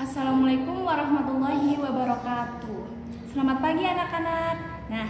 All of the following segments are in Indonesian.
Assalamualaikum warahmatullahi wabarakatuh. Selamat pagi anak-anak. Nah,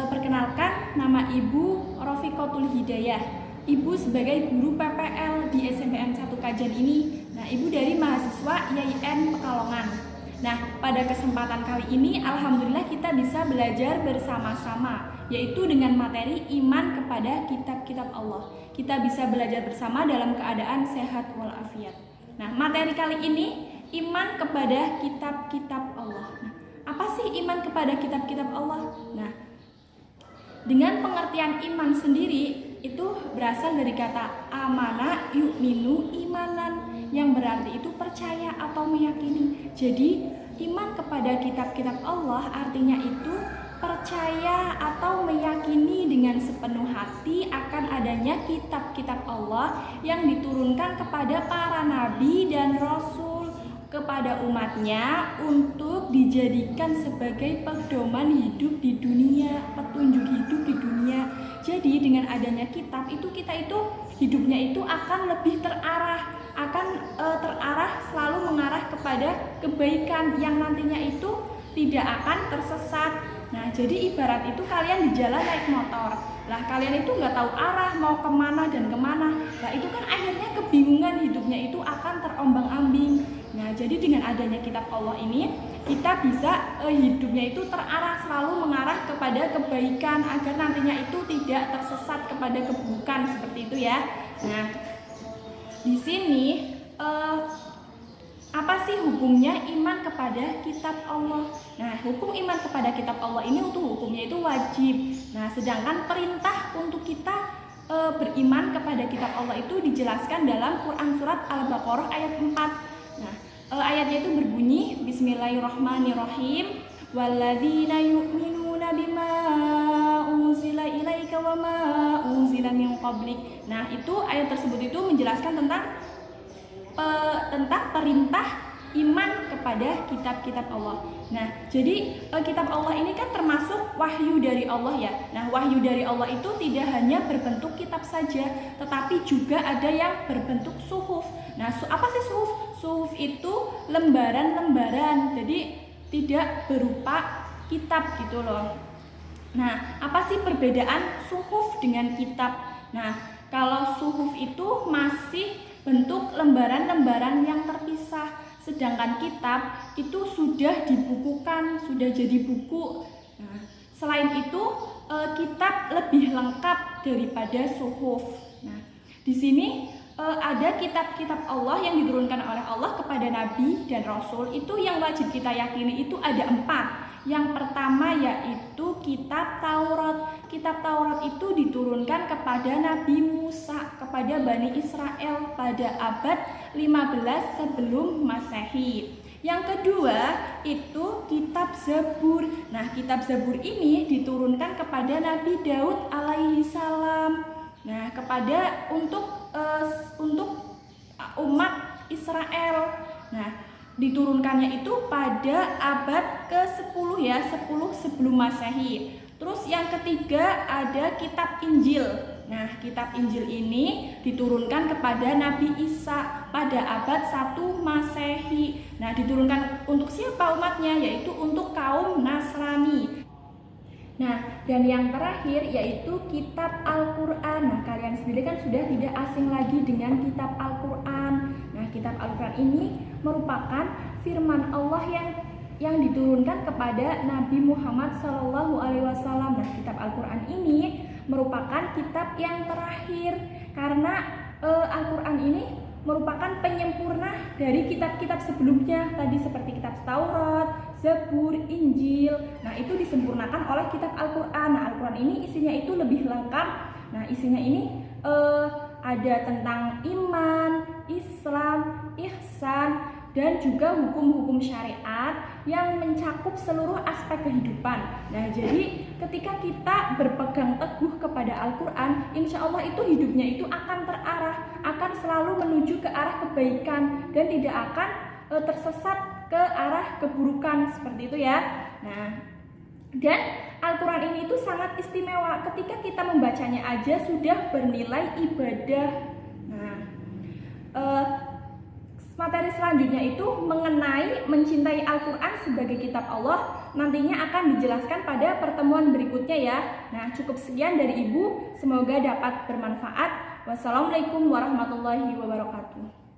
perkenalkan nama Ibu Rofiqatul Hidayah. Ibu sebagai guru PPL di SMPN 1 Kajen ini. Nah, Ibu dari mahasiswa YIN Pekalongan. Nah, pada kesempatan kali ini alhamdulillah kita bisa belajar bersama-sama, yaitu dengan materi iman kepada kitab-kitab Allah. Kita bisa belajar bersama dalam keadaan sehat walafiat. Nah, materi kali ini iman kepada kitab-kitab Allah. Nah, apa sih iman kepada kitab-kitab Allah? Nah, dengan pengertian iman sendiri itu berasal dari kata amana yu'minu imanan, yang berarti itu percaya atau meyakini. Jadi iman kepada kitab-kitab Allah artinya itu percaya atau meyakini dengan sepenuh hati akan adanya kitab-kitab Allah yang diturunkan kepada para nabi dan rasul kepada umatnya untuk dijadikan sebagai pedoman hidup di dunia, petunjuk hidup di dunia. Jadi dengan adanya kitab itu kita itu hidupnya itu akan lebih terarah, terarah selalu mengarah kepada kebaikan yang nantinya itu tidak akan tersesat. Nah, jadi ibarat itu kalian di jalan naik motor. Lah kalian itu nggak tahu arah mau kemana dan kemana. Nah itu kan akhirnya kebingungan, hidupnya itu akan terombang-ambing. Nah jadi dengan adanya kitab Allah ini kita bisa hidupnya itu terarah, selalu mengarah kepada kebaikan agar nantinya itu tidak tersesat kepada keburukan seperti itu ya. Nah di sini apa sih hukumnya iman kepada kitab Allah? Nah, hukum iman kepada kitab Allah ini untuk hukumnya itu wajib. Nah, sedangkan perintah untuk kita beriman kepada kitab Allah itu dijelaskan dalam Quran surat Al-Baqarah ayat 4. Nah, ayatnya itu berbunyi Bismillahirrahmanirrahim. Walladzina yu'minuna bima unzila ilaika wa ma unzila min qablik. Nah, itu ayat tersebut itu menjelaskan tentang perintah iman kepada kitab-kitab Allah. Nah, jadi kitab Allah ini kan termasuk wahyu dari Allah ya. Nah, wahyu dari Allah itu tidak hanya berbentuk kitab saja, tetapi juga ada yang berbentuk suhuf. Nah, apa sih suhuf? Suhuf itu lembaran-lembaran, jadi tidak berupa kitab gitu loh. Nah, apa sih perbedaan suhuf dengan kitab? Nah, kalau suhuf itu masih bentuk lembaran-lembaran yang terpisah, sedangkan kitab itu sudah dibukukan, sudah jadi buku. Nah, selain itu kitab lebih lengkap daripada suhuf. Nah, di sini ada kitab-kitab Allah yang diturunkan oleh Allah kepada nabi dan rasul, itu yang wajib kita yakini itu ada 4. Yang pertama yaitu kitab Taurat. Kitab Taurat itu diturunkan kepada Nabi Musa, kepada Bani Israel pada abad 15 sebelum Masehi. Yang kedua itu kitab Zabur. Nah, kitab Zabur ini diturunkan kepada Nabi Daud alaihi salam. Nah, kepada untuk umat Israel. Nah, diturunkannya itu pada abad ke-10 ya, 10 sebelum Masehi. Terus yang ketiga ada kitab Injil. Nah, kitab Injil ini diturunkan kepada Nabi Isa pada abad 1 Masehi. Nah, diturunkan untuk siapa umatnya? Yaitu untuk kaum Nasrani. Nah, dan yang terakhir yaitu kitab Al-Quran. Nah, kalian sendiri kan sudah tidak asing lagi dengan kitab Al-Quran. Nah, kitab Al-Quran ini merupakan firman Allah yang diturunkan kepada Nabi Muhammad SAW. Nah, kitab Al-Quran ini merupakan kitab yang terakhir karena Al-Quran ini merupakan penyempurna dari kitab-kitab sebelumnya tadi seperti kitab Taurat, Zabur, Injil. Nah, itu disempurnakan oleh kitab Al-Quran. Nah, Al-Quran ini isinya itu lebih lengkap. Nah, isinya ini ada tentang iman, Islam, ihsan, dan juga hukum-hukum syariat yang mencakup seluruh aspek kehidupan. Nah, jadi ketika kita berpegang teguh kepada Al-Quran, insya Allah itu hidupnya itu akan terarah, akan selalu menuju ke arah kebaikan dan tidak akan tersesat ke arah keburukan seperti itu ya. Nah, dan Al-Quran ini itu sangat istimewa, ketika kita membacanya aja sudah bernilai ibadah. Nah, Materi selanjutnya itu mengenai mencintai Al-Quran sebagai kitab Allah, nantinya akan dijelaskan pada pertemuan berikutnya ya. Nah, cukup sekian dari Ibu, semoga dapat bermanfaat. Wassalamualaikum warahmatullahi wabarakatuh.